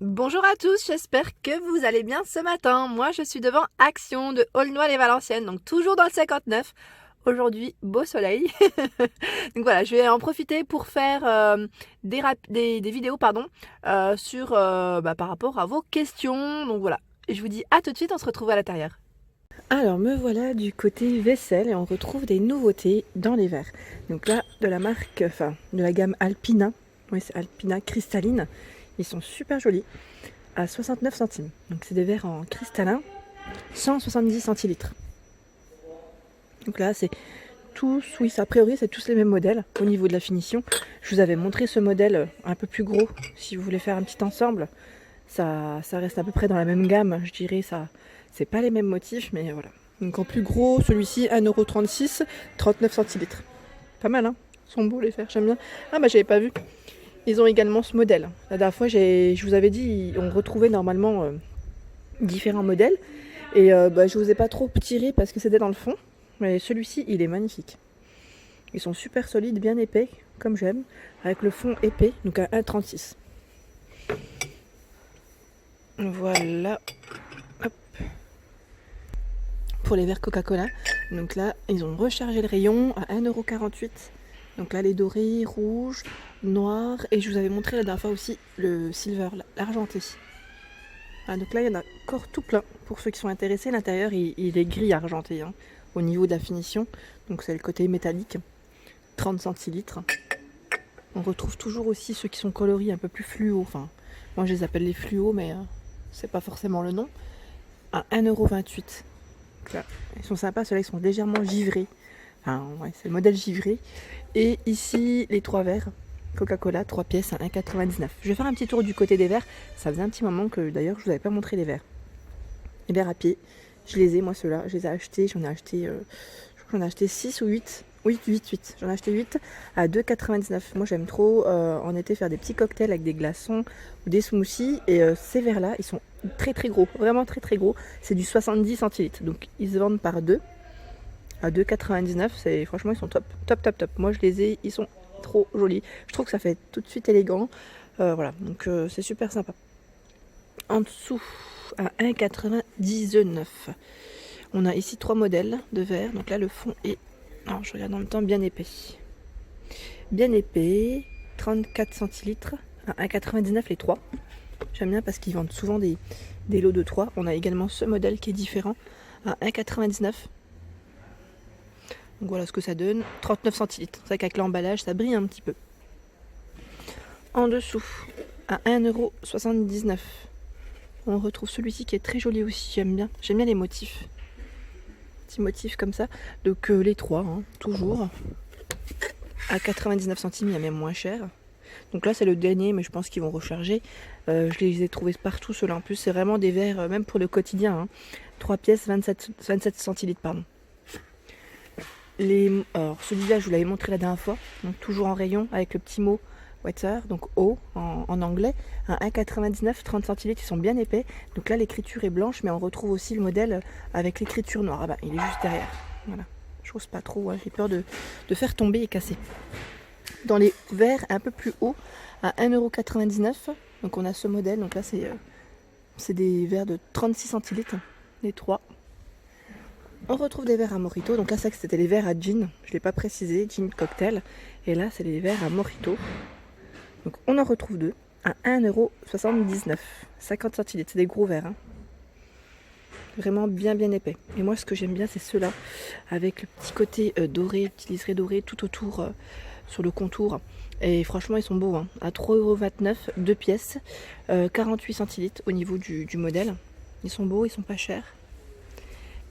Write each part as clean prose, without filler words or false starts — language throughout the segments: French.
Bonjour à tous, j'espère que vous allez bien ce matin. Moi je suis devant Action de Aulnoy-les-Valenciennes, donc toujours dans le 59. Aujourd'hui, beau soleil. Donc voilà, je vais en profiter pour faire des vidéos sur, par rapport à vos questions. Donc voilà, je vous dis à tout de suite, on se retrouve à l'intérieur. Alors me voilà du côté vaisselle et on retrouve des nouveautés dans les verres. Donc là, de la marque, de la gamme Alpina. Oui, c'est Alpina cristalline. Ils sont super jolis, à 69 centimes. Donc c'est des verres en cristallin, 170 centilitres. Donc là c'est tous, oui a priori c'est tous les mêmes modèles au niveau de la finition. Je vous avais montré ce modèle un peu plus gros, si vous voulez faire un petit ensemble. Ça reste à peu près dans la même gamme, je dirais, ça. C'est pas les mêmes motifs, mais voilà. Donc en plus gros, celui-ci 1,36 €, 39 centilitres. Pas mal, hein. Ils sont beaux les verres, j'aime bien. Ah bah j'avais pas vu. Ils ont également ce modèle. La dernière fois, je vous avais dit, on retrouvait normalement différents modèles. Et je vous ai pas trop tiré parce que c'était dans le fond. Mais celui-ci, il est magnifique. Ils sont super solides, bien épais, comme j'aime. Avec le fond épais, donc à 1,36 €. Voilà. Hop. Pour les verres Coca-Cola. Donc là, ils ont rechargé le rayon à 1,48 €. Donc là, les dorés, rouges, noirs. Et je vous avais montré la dernière fois aussi le silver, l'argenté. Ah, donc là, il y en a encore tout plein. Pour ceux qui sont intéressés, l'intérieur, il est gris argenté, hein, au niveau de la finition. Donc c'est le côté métallique. 30 centilitres. On retrouve toujours aussi ceux qui sont coloris un peu plus fluo. Enfin, moi, je les appelle les fluos, mais c'est pas forcément le nom. À 1,28 €. Là, ils sont sympas. Ceux-là, ils sont légèrement givrés. Enfin, ouais, c'est le modèle givré. Et ici, les 3 verres Coca-Cola, 3 pièces à 1,99 €. Je vais faire un petit tour du côté des verres. Ça faisait un petit moment que d'ailleurs je vous avais pas montré les verres. Les verres à pied, je les ai, moi ceux-là, je les ai achetés. J'en ai acheté, je crois que j'en ai acheté 6 ou 8. Oui, 8. J'en ai acheté 8 à 2,99 €. Moi j'aime trop en été faire des petits cocktails avec des glaçons ou des smoothies. Et ces verres-là, ils sont très très gros, vraiment très très gros. C'est du 70 centilitres. Donc ils se vendent par 2 à 2,99 €. Franchement, ils sont top. Moi je les ai, ils sont trop joli. Je trouve que ça fait tout de suite élégant. Voilà, donc c'est super sympa. En dessous, à 1,99 €. On a ici 3 modèles de verre. Donc là, le fond est, alors je regarde en même temps, bien épais. Bien épais, 34 centilitres, à 1,99 € les 3. J'aime bien parce qu'ils vendent souvent des lots de 3. On a également ce modèle qui est différent, à 1,99 €. Donc voilà ce que ça donne, 39 centilitres. C'est vrai qu'avec l'emballage, ça brille un petit peu. En dessous, à 1,79 €, on retrouve celui-ci qui est très joli aussi, j'aime bien. J'aime bien les motifs. Petits motifs comme ça. Donc les 3, hein, toujours. À 99 centimes, il y a même moins cher. Donc là, c'est le dernier, mais je pense qu'ils vont recharger. Je les ai trouvés partout, ceux-là. En plus, c'est vraiment des verres, même pour le quotidien. Hein. 3 pièces, 27 centilitres, pardon. Alors celui-là, je vous l'avais montré la dernière fois. Donc toujours en rayon, avec le petit mot water, donc eau en anglais. Un 1,99 €, 30 centilitres, ils sont bien épais. Donc là, l'écriture est blanche, mais on retrouve aussi le modèle avec l'écriture noire. Ah bah, il est juste derrière. Voilà. Je n'ose pas trop, hein. J'ai peur de faire tomber et casser. Dans les verres un peu plus hauts, à 1,99 €. Donc on a ce modèle. Donc là, c'est des verres de 36 centilitres, les 3. On retrouve des verres à mojito. Donc là, ça c'était les verres à gin. Je ne l'ai pas précisé, gin cocktail. Et là, c'est les verres à mojito. Donc on en retrouve 2 à 1,79 €. 50 centilitres. C'est des gros verres. Hein. Vraiment bien épais. Et moi, ce que j'aime bien, c'est ceux-là. Avec le petit côté doré, petit liseré doré tout autour sur le contour. Et franchement, ils sont beaux. Hein. À 3,29 €, 2 pièces. 48 centilitres au niveau du modèle. Ils sont beaux, ils sont pas chers.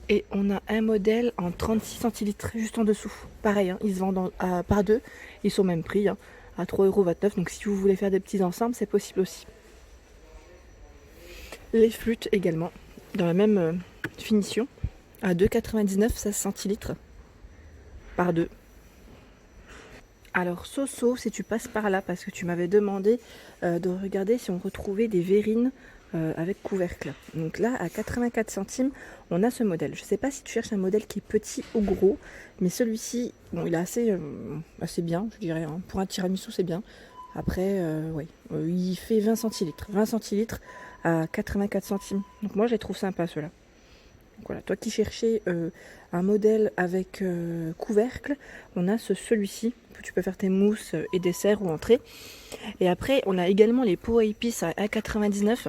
Et on a un modèle en 36 centilitres juste en dessous. Pareil, hein, ils se vendent par 2. Ils sont même prix, hein, à 3,29 €. Donc si vous voulez faire des petits ensembles, c'est possible aussi. Les flûtes également, dans la même finition, à 2,99 €, 16 centilitres par 2. Alors Soso, si tu passes par là, parce que tu m'avais demandé de regarder si on retrouvait des verrines avec couvercle. Donc là, à 84 centimes, on a ce modèle. Je ne sais pas si tu cherches un modèle qui est petit ou gros, mais celui-ci, bon, il est assez bien, je dirais. Hein. Pour un tiramisu, c'est bien. Après, ouais, il fait 20 centilitres. 20 centilitres à 84 centimes. Donc moi, je les trouve sympas, ceux-là. Donc voilà, toi qui cherchais un modèle avec couvercle, on a celui-ci. Tu peux faire tes mousses et desserts ou entrées. Et après, on a également les pots à épices à 1,99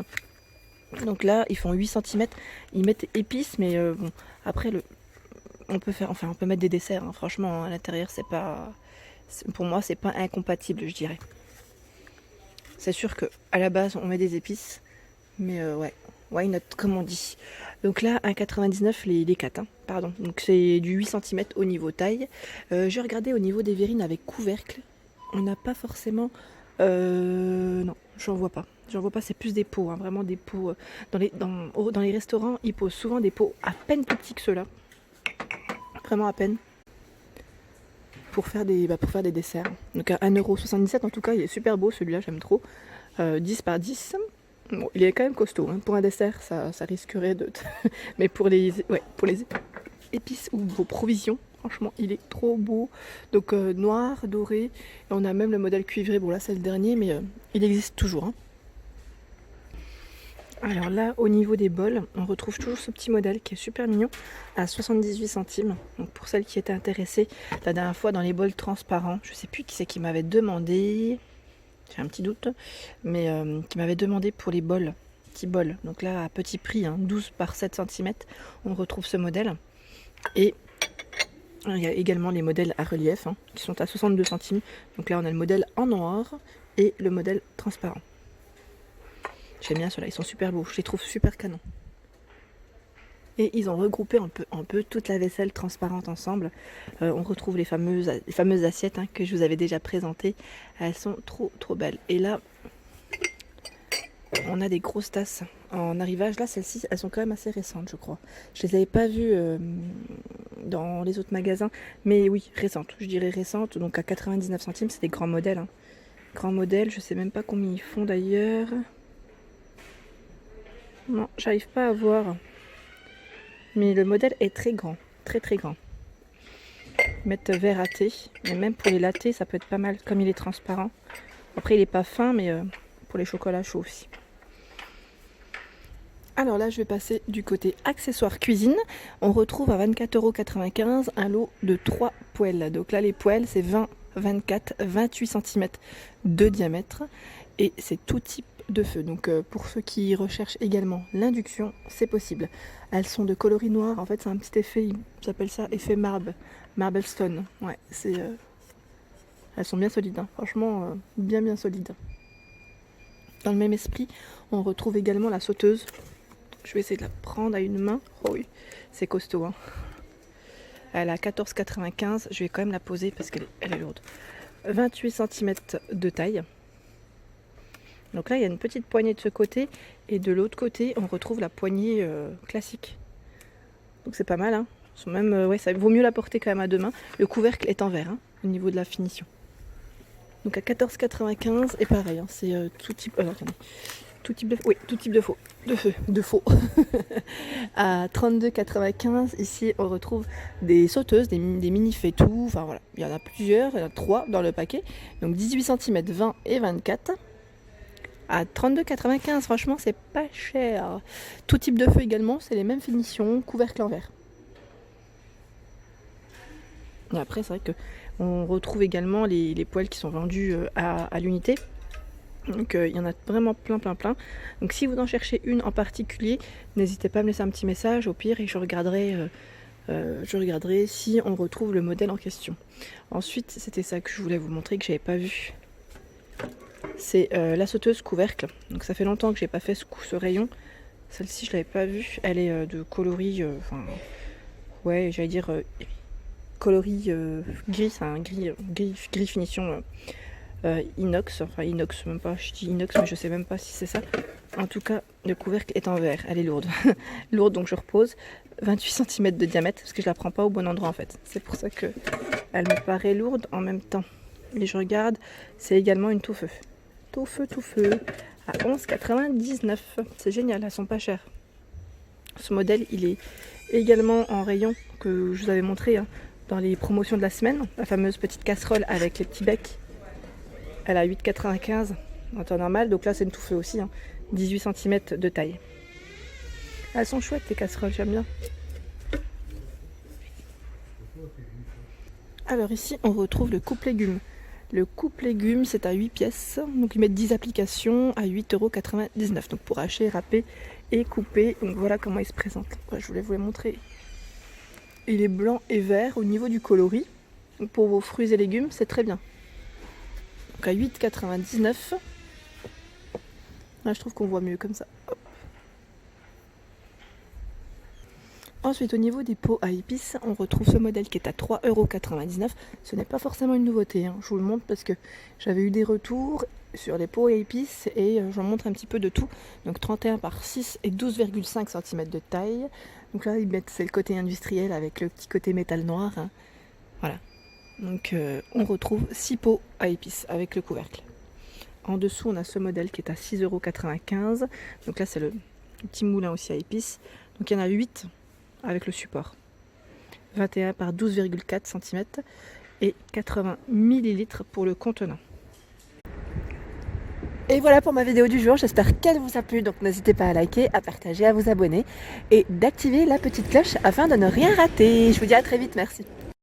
€. Donc là, ils font 8 cm. Ils mettent épices, mais bon, après, on peut mettre des desserts. Hein. Franchement, à l'intérieur, pour moi, c'est pas incompatible, je dirais. C'est sûr que à la base, on met des épices, mais ouais, why not, comme on dit. Donc là, 1,99 € les 4, hein, pardon. Donc c'est du 8 cm au niveau taille. J'ai regardé au niveau des verrines avec couvercle. On n'a pas forcément... non, j'en vois pas. J'en vois pas, c'est plus des pots, hein, vraiment des pots. Dans les restaurants, ils posent souvent des pots à peine plus petits que ceux-là. Vraiment à peine. Pour faire des desserts. Donc à 1,77 € en tout cas, il est super beau celui-là, j'aime trop. 10 par 10. Bon, il est quand même costaud. Hein. Pour un dessert, ça risquerait de... Mais pour les épices ou vos provisions, franchement, il est trop beau. Donc noir, doré. Et on a même le modèle cuivré. Bon là, c'est le dernier, mais il existe toujours. Hein. Alors là, au niveau des bols, on retrouve toujours ce petit modèle qui est super mignon à 78 centimes. Donc pour celles qui étaient intéressées, la dernière fois dans les bols transparents, je sais plus qui c'est qui m'avait demandé, j'ai un petit doute, mais qui m'avait demandé pour les bols, petits bols. Donc là, à petit prix, hein, 12 par 7 cm, on retrouve ce modèle. Et il y a également les modèles à relief hein, qui sont à 62 centimes. Donc là, on a le modèle en noir et le modèle transparent. J'aime bien ceux-là, ils sont super beaux, je les trouve super canons. Et ils ont regroupé un peu toute la vaisselle transparente ensemble. On retrouve les fameuses assiettes hein, que je vous avais déjà présentées. Elles sont trop belles. Et là, on a des grosses tasses en arrivage. Là, celles-ci, elles sont quand même assez récentes, je crois. Je les avais pas vues dans les autres magasins. Mais oui, récentes. Je dirais récentes. Donc à 99 centimes, c'est des grands modèles. Hein. Grands modèles, je sais même pas combien ils font d'ailleurs. Non, j'arrive pas à voir. Mais le modèle est très grand. Très grand. Ils mettent verre à thé. Mais même pour les lattés, ça peut être pas mal. Comme il est transparent. Après, il est pas fin, mais pour les chocolats chauds aussi. Alors là, je vais passer du côté accessoires cuisine. On retrouve à 24,95 € un lot de 3 poêles. Donc là, les poêles, c'est 20, 24, 28 cm de diamètre. Et c'est tout type de feu. Donc pour ceux qui recherchent également l'induction, c'est possible. Elles sont de coloris noir. En fait, c'est un petit effet, ils appellent ça effet marble stone. Ouais, elles sont bien solides. Hein. Franchement, bien solides. Dans le même esprit, on retrouve également la sauteuse. Je vais essayer de la prendre à une main. Oh oui, c'est costaud. Hein. Elle a 14,95 €. Je vais quand même la poser parce qu'elle est lourde. 28 cm de taille. Donc là, il y a une petite poignée de ce côté. Et de l'autre côté, on retrouve la poignée classique. Donc c'est pas mal. Hein. Ça vaut mieux la porter quand même à deux mains. Le couvercle est en verre hein, au niveau de la finition. Donc à 14,95 € et pareil, hein, c'est tout type. Attendez. Tout type de faux. À 32,95 €, ici on retrouve des sauteuses, des mini faitout. Enfin voilà, il y en a plusieurs, il y en a 3 dans le paquet. Donc 18 cm, 20 et 24. À 32,95 €, franchement c'est pas cher. Tout type de feu également, c'est les mêmes finitions, couvercle en verre. Et après c'est vrai que on retrouve également les poêles qui sont vendus à l'unité. Donc il y en a vraiment plein. Donc si vous en cherchez une en particulier, n'hésitez pas à me laisser un petit message au pire et je regarderai si on retrouve le modèle en question. Ensuite, c'était ça que je voulais vous montrer que j'avais pas vu. C'est la sauteuse couvercle. Donc ça fait longtemps que j'ai pas fait ce rayon. Celle-ci je l'avais pas vue. Elle est de coloris, coloris gris, c'est un gris finition. Inox, même pas, je dis inox mais je sais même pas si c'est ça. En tout cas, le couvercle est en verre, elle est lourde. Lourde donc je repose. 28 cm de diamètre parce que je la prends pas au bon endroit en fait. C'est pour ça que elle me paraît lourde en même temps. Et je regarde, c'est également une tout feu. Tout feu à 11,99 €. C'est génial, elles sont pas chères. Ce modèle, il est également en rayon que je vous avais montré hein, dans les promotions de la semaine. La fameuse petite casserole avec les petits becs. Elle a 8,95 en temps normal, donc là c'est une tout feu aussi, hein. 18 cm de taille. Elles sont chouettes les casseroles, j'aime bien. Alors ici on retrouve le coupe légumes. Le coupe légumes c'est à 8 pièces, donc ils mettent 10 applications à 8,99 €. Donc pour hacher, râper et couper, donc voilà comment il se présente. Ouais, je voulais vous les montrer. Il est blanc et vert au niveau du coloris. Donc pour vos fruits et légumes c'est très bien. Donc à 8,99 €. Là je trouve qu'on voit mieux comme ça. Hop. Ensuite, au niveau des pots à épices, on retrouve ce modèle qui est à 3,99 €. Ce n'est pas forcément une nouveauté, hein. Je vous le montre parce que j'avais eu des retours sur les pots à épices et j'en montre un petit peu de tout. Donc 31 par 6 et 12,5 cm de taille. Donc là, ils mettent, c'est le côté industriel avec le petit côté métal noir, hein. Voilà. Donc on retrouve 6 pots à épices avec le couvercle. En dessous, on a ce modèle qui est à 6,95 €. Donc là, c'est le petit moulin aussi à épices. Donc il y en a 8 avec le support. 21 par 12,4 cm et 80 ml pour le contenant. Et voilà pour ma vidéo du jour, j'espère qu'elle vous a plu, donc n'hésitez pas à liker, à partager, à vous abonner et d'activer la petite cloche afin de ne rien rater. Je vous dis à très vite, merci.